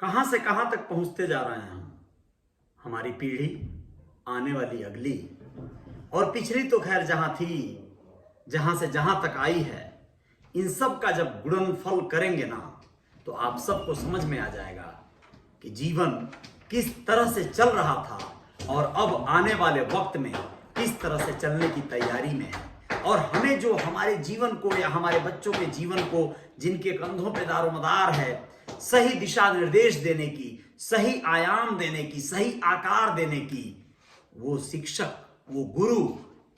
कहां से कहां तक पहुंचते जा रहे हैं हम। हमारी पीढ़ी, आने वाली अगली और पिछली तो खैर जहां थी, जहां से जहां तक आई है, इन सब का जब गुणनफल करेंगे ना तो आप सबको समझ में आ जाएगा कि जीवन किस तरह से चल रहा था और अब आने वाले वक्त में किस तरह से चलने की तैयारी में है। और हमें जो हमारे जीवन को या हमारे बच्चों के जीवन को, जिनके कंधों पे दारोमदार है, सही दिशा निर्देश देने की, सही आयाम देने की, सही आकार देने की, वो शिक्षक, वो गुरु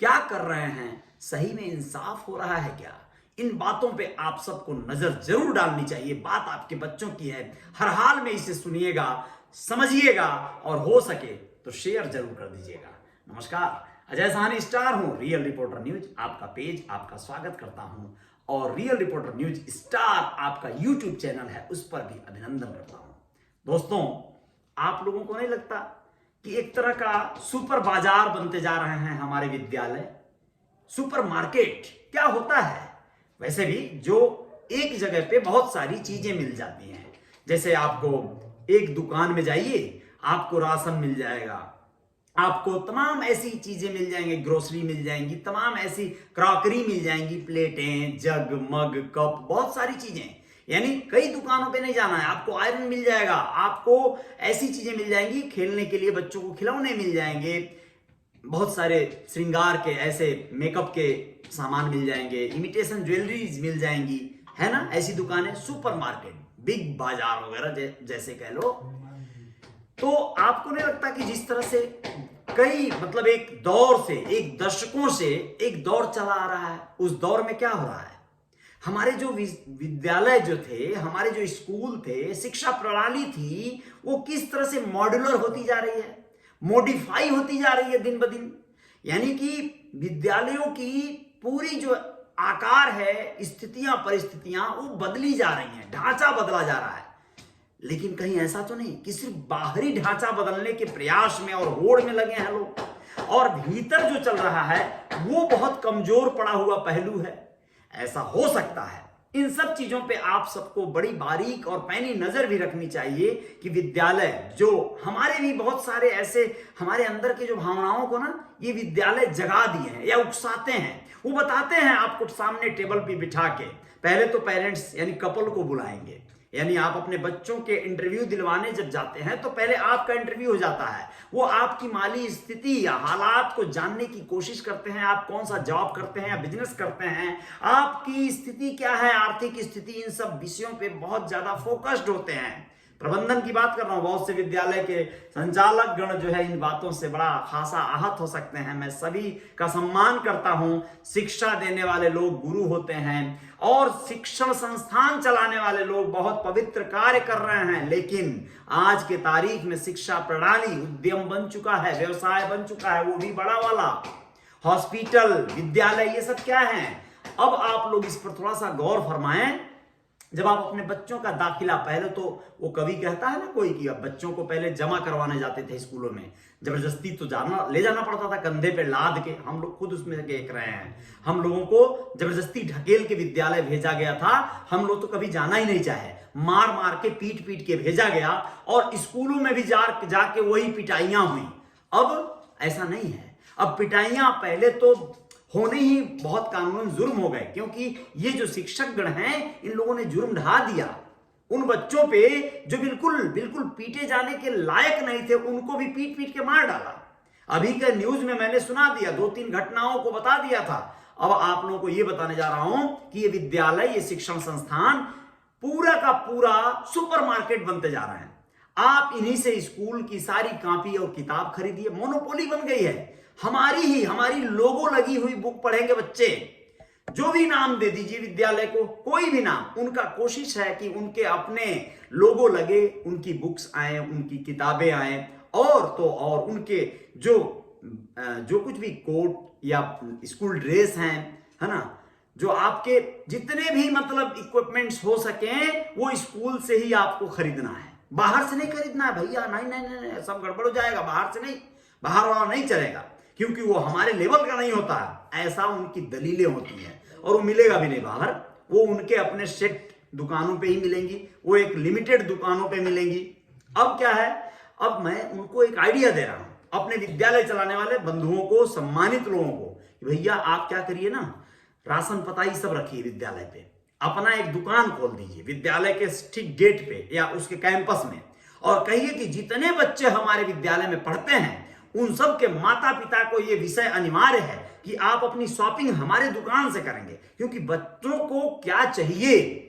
क्या कर रहे हैं? सही में इंसाफ हो रहा है क्या? इन बातों पे आप सबको नजर जरूर डालनी चाहिए। बात आपके बच्चों की है, हर हाल में इसे सुनिएगा, समझिएगा और हो सके तो शेयर जरूर कर दीजिएगा। नमस्कार, अजय साहनी स्टार हूं, रियल रिपोर्टर न्यूज आपका पेज आपका स्वागत करता हूं और रियल रिपोर्टर न्यूज स्टार आपका यूट्यूब चैनल है, उस पर भी अभिनंदन करता हूं। दोस्तों, आप लोगों को नहीं लगता कि एक तरह का सुपर बाजार बनते जा रहे हैं हमारे विद्यालय? सुपर मार्केट क्या होता है? वैसे भी जो एक जगह पे बहुत सारी चीजें मिल जाती हैं, जैसे आपको एक दुकान में जाइए, आपको राशन मिल जाएगा, आपको तमाम ऐसी चीजें मिल जाएंगी, ग्रोसरी मिल जाएंगी, तमाम ऐसी क्रॉकरी मिल जाएंगी, प्लेटें, जग, मग, कप, बहुत सारी चीजें। यानी कई दुकानों पे नहीं जाना है, आपको आयरन मिल जाएगा, आपको ऐसी चीजें मिल जाएंगी, खेलने के लिए बच्चों को खिलौने मिल जाएंगे, बहुत सारे श्रृंगार के ऐसे मेकअप के सामान मिल जाएंगे, इमिटेशन ज्वेलरीज मिल जाएंगी, है ना? ऐसी दुकानें, सुपर मार्केट, बिग बाजार वगैरह जैसे कह लो। तो आपको नहीं लगता कि जिस तरह से कई मतलब एक दौर से, एक दशकों से एक दौर चला आ रहा है, उस दौर में क्या हो रहा है? हमारे जो विद्यालय जो थे, हमारे जो स्कूल थे, शिक्षा प्रणाली थी, वो किस तरह से मॉड्यूलर होती जा रही है, मॉडिफाई होती जा रही है दिन ब दिन। यानी कि विद्यालयों की पूरी जो आकार है, स्थितियां, परिस्थितियां वो बदली जा रही हैं, ढांचा बदला जा रहा है। लेकिन कहीं ऐसा तो नहीं कि सिर्फ बाहरी ढांचा बदलने के प्रयास में और होड़ में लगे हैं लोग, और भीतर जो चल रहा है वो बहुत कमजोर पड़ा हुआ पहलू है। ऐसा हो सकता है। इन सब चीजों पे आप सबको बड़ी बारीक और पैनी नजर भी रखनी चाहिए कि विद्यालय जो हमारे भी बहुत सारे ऐसे हमारे अंदर की जो भावनाओं को ना ये विद्यालय जगा दिए हैं या उकसाते हैं। वो बताते हैं आपको सामने टेबल पे बिठा के, पहले तो पेरेंट्स यानी कपल को बुलाएंगे, यानी आप अपने बच्चों के इंटरव्यू दिलवाने जब जाते हैं तो पहले आपका इंटरव्यू हो जाता है। वो आपकी माली स्थिति या हालात को जानने की कोशिश करते हैं, आप कौन सा जॉब करते हैं या बिजनेस करते हैं, आपकी स्थिति क्या है, आर्थिक स्थिति, इन सब विषयों पे बहुत ज्यादा फोकस्ड होते हैं। प्रबंधन की बात कर रहा हूं, बहुत से विद्यालय के संचालक गण जो है इन बातों से बड़ा खासा आहत हो सकते हैं। मैं सभी का सम्मान करता हूं। शिक्षा देने वाले लोग गुरु होते हैं और शिक्षण संस्थान चलाने वाले लोग बहुत पवित्र कार्य कर रहे हैं। लेकिन आज के तारीख में शिक्षा प्रणाली उद्यम बन चुका है, व्यवसाय बन चुका है, वो भी बड़ा वाला। हॉस्पिटल, विद्यालय, ये सब क्या है? अब आप लोग इस पर थोड़ा सा गौर फरमाएं। जब आप अपने बच्चों का दाखिला, पहले तो वो कवि कहता है ना कोई कि अब बच्चों को पहले जमा करवाने जाते थे स्कूलों में, जबरदस्ती तो ले जाना पड़ता था कंधे पे लाद के। हम लोग खुद उसमें देख रहे हैं, हम लोगों को जबरदस्ती ढकेल के विद्यालय भेजा गया था। हम लोग तो कभी जाना ही नहीं चाहे, मार मार के पीट पीट के भेजा गया और स्कूलों में भी जाके वही पिटाइयां हुई। अब ऐसा नहीं है। अब पिटाइयां पहले तो होने ही बहुत कानूनन जुर्म हो गए, क्योंकि ये जो शिक्षक गण हैं इन लोगों ने जुर्म ढा दिया। उन बच्चों पे जो बिल्कुल बिल्कुल पीटे जाने के लायक नहीं थे, उनको भी पीट पीट के मार डाला। अभी के न्यूज में मैंने सुना दिया, 2-3 घटनाओं को बता दिया था। अब आप लोगों को ये बताने जा रहा हूं कि ये विद्यालय, ये शिक्षण संस्थान पूरा का पूरा सुपर मार्केट बनते जा रहे हैं। आप इन्हीं से स्कूल की सारी कॉपी और किताब खरीदिए, मोनोपोली बन गई है। हमारी लोगो लगी हुई बुक पढ़ेंगे बच्चे। जो भी नाम दे दीजिए विद्यालय को, कोई भी नाम, उनका कोशिश है कि उनके अपने लोगो लगे, उनकी बुक्स आए, उनकी किताबें आए, और तो और उनके जो कुछ भी कोट या स्कूल ड्रेस हैं, है ना, जो आपके जितने भी मतलब इक्विपमेंट्स हो सके वो स्कूल से ही आपको खरीदना है, बाहर से नहीं खरीदना है भैया। नहीं नहीं नहीं, सब गड़बड़ हो जाएगा, बाहर से नहीं, बाहर वाला नहीं चलेगा, क्योंकि वो हमारे लेवल का नहीं होता है। ऐसा उनकी दलीलें होती हैं और वो मिलेगा भी नहीं बाहर। वो उनके अपने सेट दुकानों पे ही मिलेंगी, वो एक लिमिटेड दुकानों पे मिलेंगी। अब क्या है, अब मैं उनको एक आइडिया दे रहा हूं, अपने विद्यालय चलाने वाले बंधुओं को, सम्मानित लोगों को, कि भैया आप क्या करिए ना, राशन पताई सब रखिए विद्यालय पे, अपना एक दुकान खोल दीजिए विद्यालय के ठीक गेट पे या उसके कैंपस में, और कहिए कि जितने बच्चे हमारे विद्यालय में पढ़ते हैं उन सब के माता पिता को यह विषय अनिवार्य है कि आप अपनी शॉपिंग हमारे दुकान से करेंगे, क्योंकि बच्चों को क्या चाहिए,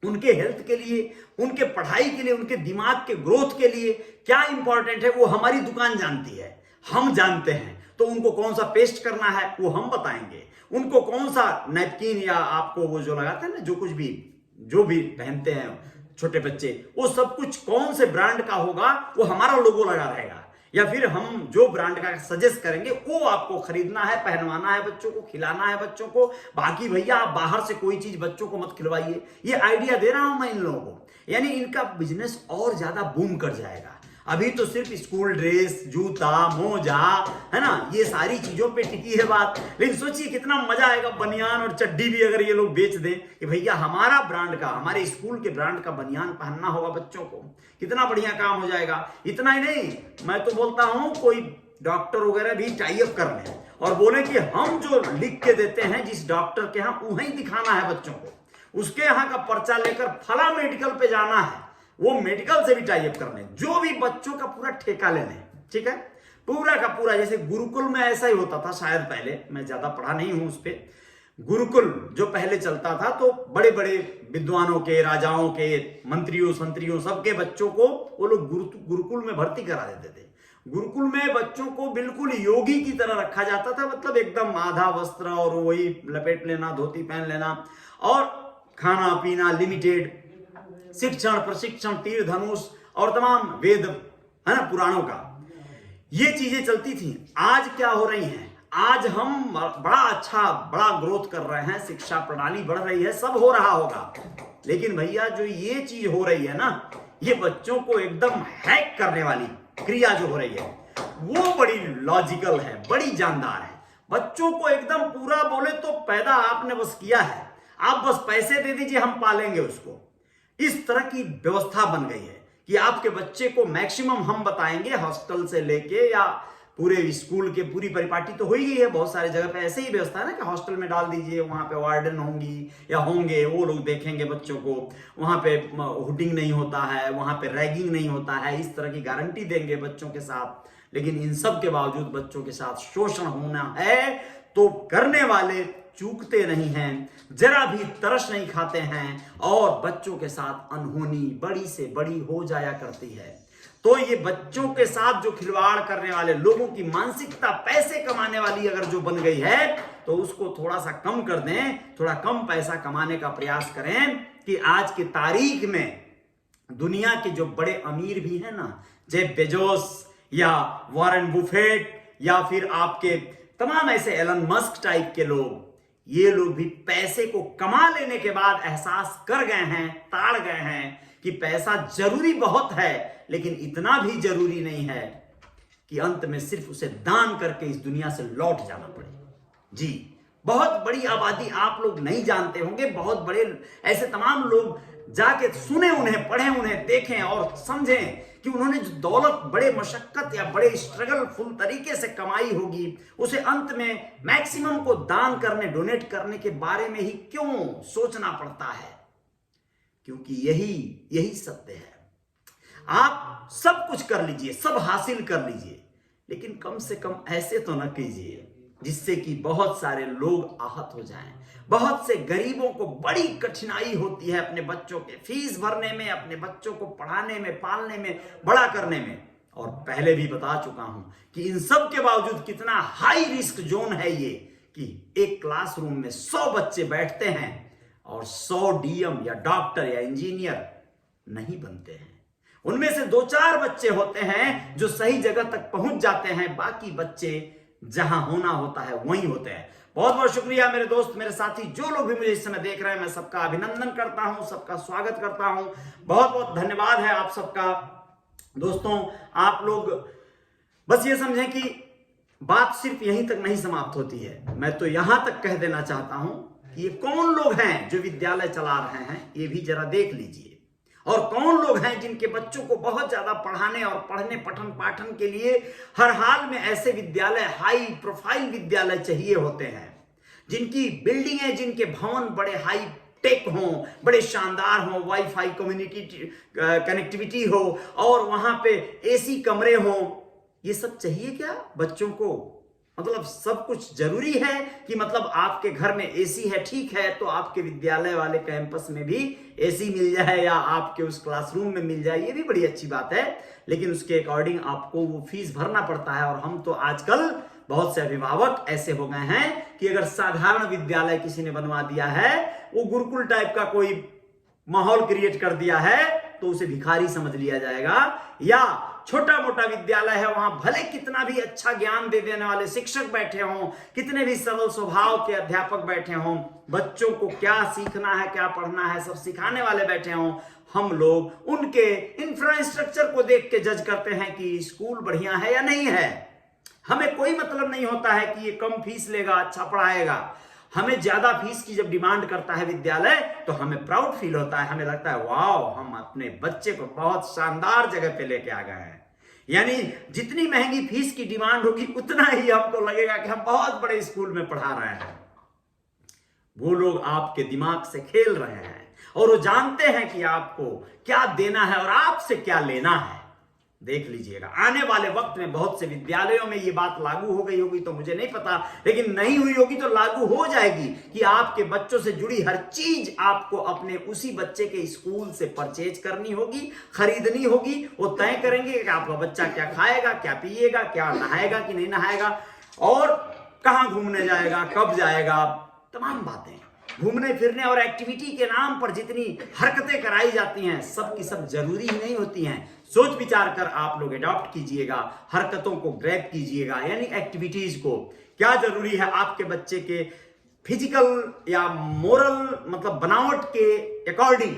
उनके हेल्थ के लिए, उनके पढ़ाई के लिए, उनके दिमाग के ग्रोथ के लिए क्या इंपॉर्टेंट है वो हमारी दुकान जानती है, हम जानते हैं। तो उनको कौन सा पेस्ट करना है वो हम बताएंगे, उनको कौन सा नैपकिन या आपको वो जो लगाते हैं ना, जो कुछ भी जो भी पहनते हैं छोटे बच्चे, वो सब कुछ कौन से ब्रांड का होगा वो हमारा लोगो लगा रहेगा, या फिर हम जो ब्रांड का सजेस्ट करेंगे वो आपको खरीदना है, पहनवाना है बच्चों को, खिलाना है बच्चों को। बाकी भैया आप बाहर से कोई चीज बच्चों को मत खिलवाइए। ये आइडिया दे रहा हूं मैं इन लोगों को, यानी इनका बिजनेस और ज्यादा बूम कर जाएगा। अभी तो सिर्फ स्कूल ड्रेस, जूता, मोजा, है ना, ये सारी चीजों पे टिकी है बात, लेकिन सोचिए कितना मजा आएगा बनियान और चड्डी भी अगर ये लोग बेच दें कि भैया हमारा ब्रांड का, हमारे स्कूल के ब्रांड का बनियान पहनना होगा बच्चों को, कितना बढ़िया काम हो जाएगा। इतना ही नहीं, मैं तो बोलता हूं कोई डॉक्टर वगैरह भी टाई अप कर लें और बोले कि हम जो लिख के देते हैं जिस डॉक्टर के यहाँ वहीं दिखाना है बच्चों को, उसके यहाँ का पर्चा लेकर फला मेडिकल पे जाना है, वो मेडिकल से भी टाई अप कर लें, जो भी बच्चों का पूरा ठेका ले लें, ठीक है, पूरा का पूरा। जैसे गुरुकुल में ऐसा ही होता था शायद पहले, मैं ज्यादा पढ़ा नहीं हूं उस पर, गुरुकुल जो पहले चलता था तो बड़े बड़े विद्वानों के, राजाओं के, मंत्रियों संतरियों सबके बच्चों को वो लोग गुरुकुल में भर्ती करा देते थे। गुरुकुल में बच्चों को बिल्कुल योगी की तरह रखा जाता था, मतलब एकदम आधा वस्त्र और वही लपेट लेना, धोती पहन लेना, और खाना पीना लिमिटेड, शिक्षण प्रशिक्षण, तीर धनुष और तमाम वेद, है ना, पुराणों का, ये चीजें चलती थी। आज क्या हो रही है, आज हम बड़ा अच्छा बड़ा ग्रोथ कर रहे हैं, शिक्षा प्रणाली बढ़ रही है, सब हो रहा होगा, लेकिन भैया जो ये चीज हो रही है ना, ये बच्चों को एकदम हैक करने वाली क्रिया जो हो रही है वो बड़ी लॉजिकल है, बड़ी जानदार है। बच्चों को एकदम पूरा बोले तो पैदा आपने बस किया है, आप बस पैसे दे दीजिए हम पालेंगे उसको। इस तरह की व्यवस्था बन गई है कि आपके बच्चे को मैक्सिमम हम बताएंगे, हॉस्टल से लेके या पूरे स्कूल के पूरी परिपाटी तो हो ही गई है, बहुत सारे जगह पे ऐसे ही व्यवस्था है ना कि हॉस्टल में डाल दीजिए, वहां पे वार्डन होंगी या होंगे, वो लोग देखेंगे बच्चों को, वहां पे हुटिंग नहीं होता है, वहां पे रैगिंग नहीं होता है, इस तरह की गारंटी देंगे बच्चों के साथ। लेकिन इन सब के बावजूद बच्चों के साथ शोषण होना है तो करने वाले चूकते नहीं हैं, जरा भी तरस नहीं खाते हैं, और बच्चों के साथ अनहोनी बड़ी से बड़ी हो जाया करती है। तो ये बच्चों के साथ जो खिलवाड़ करने वाले लोगों की मानसिकता पैसे कमाने वाली अगर जो बन गई है तो उसको थोड़ा सा कम कर दें, थोड़ा कम पैसा कमाने का प्रयास करें कि आज की तारीख में दुनिया के जो बड़े अमीर भी हैं ना, जेफ बेजोस या वॉरेन बुफेट या फिर आपके तमाम ऐसे एलन मस्क टाइप के लोग, ये लोग भी पैसे को कमा लेने के बाद एहसास कर गए हैं, ताड़ गए हैं कि पैसा जरूरी बहुत है, लेकिन इतना भी जरूरी नहीं है कि अंत में सिर्फ उसे दान करके इस दुनिया से लौट जाना पड़े। जी, बहुत बड़ी आबादी आप लोग नहीं जानते होंगे, बहुत बड़े ऐसे तमाम लोग जाके सुने उन्हें, पढ़े उन्हें, देखें और समझें कि उन्होंने जो दौलत बड़े मशक्कत या बड़े स्ट्रगल फुल तरीके से कमाई होगी, उसे अंत में मैक्सिमम को दान करने, डोनेट करने के बारे में ही क्यों सोचना पड़ता है, क्योंकि यही सत्य है। आप सब कुछ कर लीजिए, सब हासिल कर लीजिए, लेकिन कम से कम ऐसे तो न कीजिए जिससे कि बहुत सारे लोग आहत हो जाएं। बहुत से गरीबों को बड़ी कठिनाई होती है अपने बच्चों के फीस भरने में, अपने बच्चों को पढ़ाने में, पालने में, बड़ा करने में। और पहले भी बता चुका हूं कि इन सब के बावजूद कितना हाई रिस्क जोन है ये, कि एक क्लासरूम में 100 बच्चे बैठते हैं और 100 डीएम या डॉक्टर या इंजीनियर नहीं बनते हैं। उनमें से 2-4 बच्चे होते हैं जो सही जगह तक पहुंच जाते हैं, बाकी बच्चे जहां होना होता है वहीं होते हैं। बहुत बहुत शुक्रिया मेरे दोस्त, मेरे साथी, जो लोग भी मुझे इस समय देख रहे हैं, मैं सबका अभिनंदन करता हूं, सबका स्वागत करता हूं। बहुत बहुत धन्यवाद है आप सबका। दोस्तों, आप लोग बस ये समझें कि बात सिर्फ यहीं तक नहीं समाप्त होती है। मैं तो यहां तक कह देना चाहता हूं कि ये कौन लोग हैं जो विद्यालय चला रहे हैं, ये भी जरा देख लीजिए। और कौन लोग हैं जिनके बच्चों को बहुत ज्यादा पढ़ाने और पढ़ने पठन पाठन के लिए हर हाल में ऐसे विद्यालय, हाई प्रोफाइल विद्यालय चाहिए होते हैं, जिनकी बिल्डिंगें, जिनके भवन बड़े हाई टेक हों, बड़े शानदार हों, वाईफाई कनेक्टिविटी हो और वहां पे एसी कमरे हों। ये सब चाहिए क्या बच्चों को? मतलब सब कुछ जरूरी है कि मतलब आपके घर में एसी है, ठीक है, तो आपके विद्यालय वाले कैंपस में भी एसी मिल जाए या आपके उस क्लासरूम में मिल जाए, ये भी बड़ी अच्छी बात है। लेकिन उसके अकॉर्डिंग आपको वो फीस भरना पड़ता है। और हम तो आजकल बहुत से अभिभावक ऐसे हो गए हैं कि अगर साधारण विद्यालय किसी ने बनवा दिया है, वो गुरुकुल टाइप का कोई माहौल क्रिएट कर दिया है, तो उसे भिखारी समझ लिया जाएगा। या छोटा मोटा विद्यालय है, वहां भले कितना भी अच्छा ज्ञान दे देने वाले शिक्षक बैठे हों, कितने भी सरल स्वभाव के अध्यापक बैठे हों, बच्चों को क्या सीखना है, क्या पढ़ना है, सब सिखाने वाले बैठे हों, हम लोग उनके इंफ्रास्ट्रक्चर को देख के जज करते हैं कि स्कूल बढ़िया है या नहीं है। हमें कोई मतलब नहीं होता है कि ये कम फीस लेगा, अच्छा पढ़ाएगा। हमें ज्यादा फीस की जब डिमांड करता है विद्यालय, तो हमें प्राउड फील होता है, हमें लगता है वाह, हम अपने बच्चे को बहुत शानदार जगह पे लेके आ गए हैं। यानी जितनी महंगी फीस की डिमांड होगी, उतना ही हमको लगेगा कि हम बहुत बड़े स्कूल में पढ़ा रहे हैं। वो लोग आपके दिमाग से खेल रहे हैं और वो जानते हैं कि आपको क्या देना है और आपसे क्या लेना है। देख लीजिएगा, आने वाले वक्त में बहुत से विद्यालयों में ये बात लागू हो गई होगी तो मुझे नहीं पता, लेकिन नहीं हुई होगी तो लागू हो जाएगी कि आपके बच्चों से जुड़ी हर चीज आपको अपने उसी बच्चे के स्कूल से परचेज करनी होगी, खरीदनी होगी। वो तय करेंगे कि आपका बच्चा क्या खाएगा, क्या पिएगा, क्या नहाएगा कि नहीं नहाएगा, और कहां घूमने जाएगा, कब जाएगा, तमाम बातें। घूमने फिरने और एक्टिविटी के नाम पर जितनी हरकतें कराई जाती हैं, सब की सब जरूरी ही नहीं होती हैं। सोच विचार कर आप लोग अडॉप्ट कीजिएगा, हरकतों को ग्रैब कीजिएगा, यानी एक्टिविटीज को। क्या जरूरी है आपके बच्चे के फिजिकल या मोरल मतलब बनावट के अकॉर्डिंग,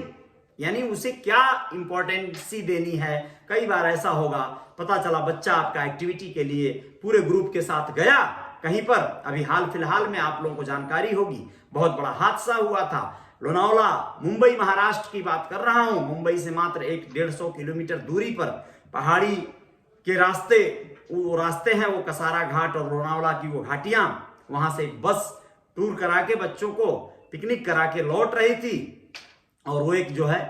यानी उसे क्या इंपॉर्टेंसी देनी है। कई बार ऐसा होगा, पता चला बच्चा आपका एक्टिविटी के लिए पूरे ग्रुप के साथ गया कहीं पर, अभी हाल फिलहाल में आप लोगों को जानकारी होगी, बहुत बड़ा हादसा हुआ था लोनावला, मुंबई महाराष्ट्र की बात कर रहा हूं। मुंबई से मात्र 150 किलोमीटर दूरी पर पहाड़ी के रास्ते, वो रास्ते हैं, वो कसारा घाट और लोनावला की वो घाटियां, वहां से एक बस टूर करा के बच्चों को पिकनिक करा के लौट रही थी और वो एक जो है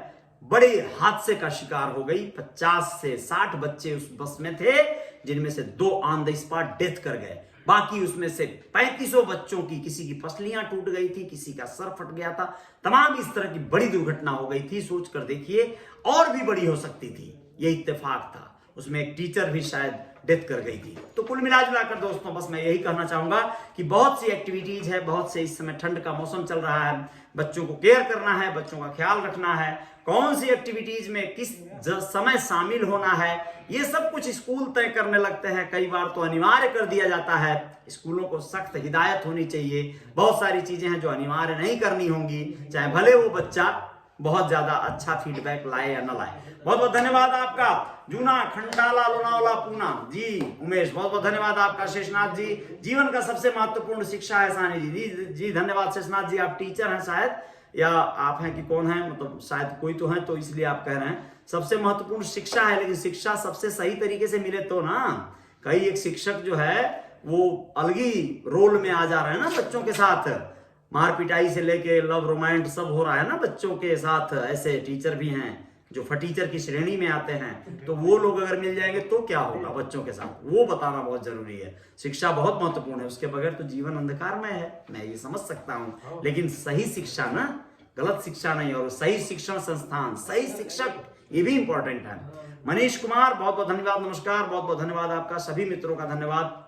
बड़े हादसे का शिकार हो गई। 50 से 60 बच्चे उस बस में थे, जिनमें से 2 ऑन द स्पॉट डेथ कर गए। बाकी उसमें से 3500 बच्चों की, किसी की पसलियां टूट गई थी, किसी का सर फट गया था, तमाम इस तरह की बड़ी दुर्घटना हो गई थी। सोच कर देखिए, और भी बड़ी हो सकती थी। ये इत्तेफाक था, उसमें एक टीचर भी शायद डेथ कर गई थी। तो कुल मिला जुलाकर दोस्तों, बस मैं यही कहना चाहूंगा कि बहुत सी एक्टिविटीज है, बहुत से, इस समय ठंड का मौसम चल रहा है, बच्चों को केयर करना है, बच्चों का ख्याल रखना है, कौन सी एक्टिविटीज में किस समय शामिल होना है, ये सब कुछ स्कूल तय करने लगते हैं। कई बार तो अनिवार्य कर दिया जाता है। स्कूलों को सख्त हिदायत होनी चाहिए। बहुत सारी चीजें हैं जो अनिवार्य नहीं करनी होंगी, चाहे भले वो बच्चा बहुत ज्यादा अच्छा फीडबैक लाए या न लाए। बहुत बहुत धन्यवाद आपका जूना खंडाला लोनावला पूना जी उमेश, बहुत बहुत धन्यवाद आपका शेषनाथ जी। जीवन का सबसे महत्वपूर्ण शिक्षा है सानी जी धन्यवाद शेषनाथ जी। आप टीचर हैं शायद, या आप हैं कि कौन है, मतलब शायद कोई तो है, तो इसलिए आप कह रहे हैं सबसे महत्वपूर्ण शिक्षा है। लेकिन शिक्षा सबसे सही तरीके से मिले तो ना। कई एक शिक्षक जो है वो अलग ही रोल में आ जा रहे हैं ना बच्चों के साथ, मार पिटाई से लेके लव रोमांस सब हो रहा है ना बच्चों के साथ। ऐसे टीचर भी हैं जो फटीचर की श्रेणी में आते हैं, तो वो लोग अगर मिल जाएंगे तो क्या होगा बच्चों के साथ, वो बताना बहुत जरूरी है। शिक्षा बहुत महत्वपूर्ण है, उसके बगैर तो जीवन अंधकार में है, मैं ये समझ सकता हूँ। लेकिन सही शिक्षा ना, गलत शिक्षा नहीं, और सही शिक्षण संस्थान, सही शिक्षक, ये भी इंपॉर्टेंट है। मनीष कुमार बहुत बहुत धन्यवाद, नमस्कार, बहुत बहुत धन्यवाद आपका। सभी मित्रों का धन्यवाद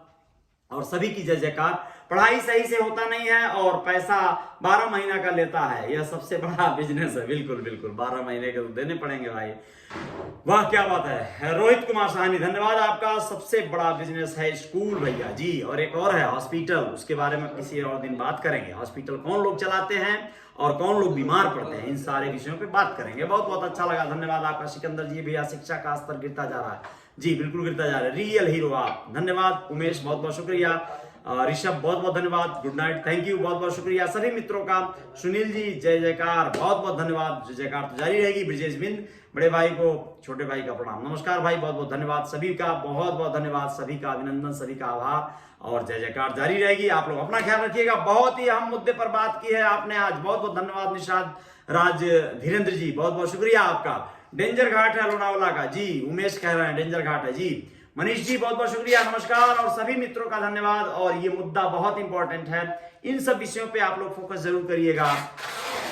और सभी की जय जयकार। पढ़ाई सही से होता नहीं है और पैसा 12 महीना का लेता है, यह सबसे बड़ा बिजनेस है। बिल्कुल बिल्कुल 12 महीने के देने पड़ेंगे भाई, वाह क्या बात है। रोहित कुमार साहनी धन्यवाद आपका। सबसे बड़ा बिजनेस है स्कूल भैया जी, और एक और है हॉस्पिटल, उसके बारे में किसी और दिन बात करेंगे। हॉस्पिटल कौन लोग चलाते हैं और कौन लोग बीमार पड़ते हैं, इन सारे विषयों पे बात करेंगे। बहुत बहुत अच्छा लगा, धन्यवाद आपका सिकंदर जी। भैया शिक्षा का स्तर गिरता जा रहा है जी, बिल्कुल गिरता जा रहा है, रियल हीरो आप, धन्यवाद उमेश, बहुत बहुत शुक्रिया। ऋषभ बहुत बहुत धन्यवाद, गुड नाइट, थैंक यू, बहुत बहुत शुक्रिया सभी मित्रों का। सुनील जी जय जयकार, बहुत बहुत धन्यवाद, जय जयकार तो जारी रहेगी। ब्रजेश बिंद, बड़े भाई को छोटे भाई का प्रणाम, नमस्कार भाई, बहुत बहुत धन्यवाद सभी का, बहुत बहुत धन्यवाद, सभी का अभिनंदन, सभी का आभार, और जय जयकार जारी रहेगी। आप लोग अपना ख्याल रखिएगा। बहुत ही अहम मुद्दे पर बात की है आपने आज, बहुत बहुत धन्यवाद। निषाद राज धीरेन्द्र जी, बहुत बहुत शुक्रिया आपका। डेंजर घाट है लोनावाला का जी, उमेश कह रहे हैं डेंजर घाट है जी। मनीष जी बहुत बहुत शुक्रिया, नमस्कार, और सभी मित्रों का धन्यवाद। और ये मुद्दा बहुत इंपॉर्टेंट है, इन सब विषयों पे आप लोग फोकस जरूर करिएगा।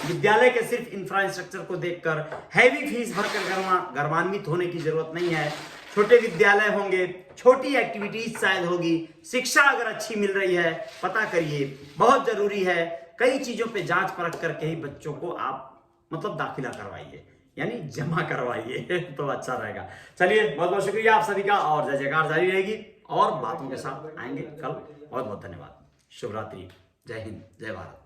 विद्यालय के सिर्फ इंफ्रास्ट्रक्चर को देखकर हैवी फीस भरकर गर्वान्वित होने की जरूरत नहीं है। छोटे विद्यालय होंगे, छोटी एक्टिविटीज शायद होगी, शिक्षा अगर अच्छी मिल रही है, पता करिए, बहुत जरूरी है। कई चीजों पे जांच परख करके ही बच्चों को आप मतलब दाखिला करवाइए, यानी जमा करवाइए तो अच्छा रहेगा। चलिए बहुत बहुत शुक्रिया आप सभी का, और जय जयकार जारी रहेगी, और बातों के साथ आएंगे कल। बहुत बहुत धन्यवाद, शुभ रात्रि, जय हिंद, जय भारत।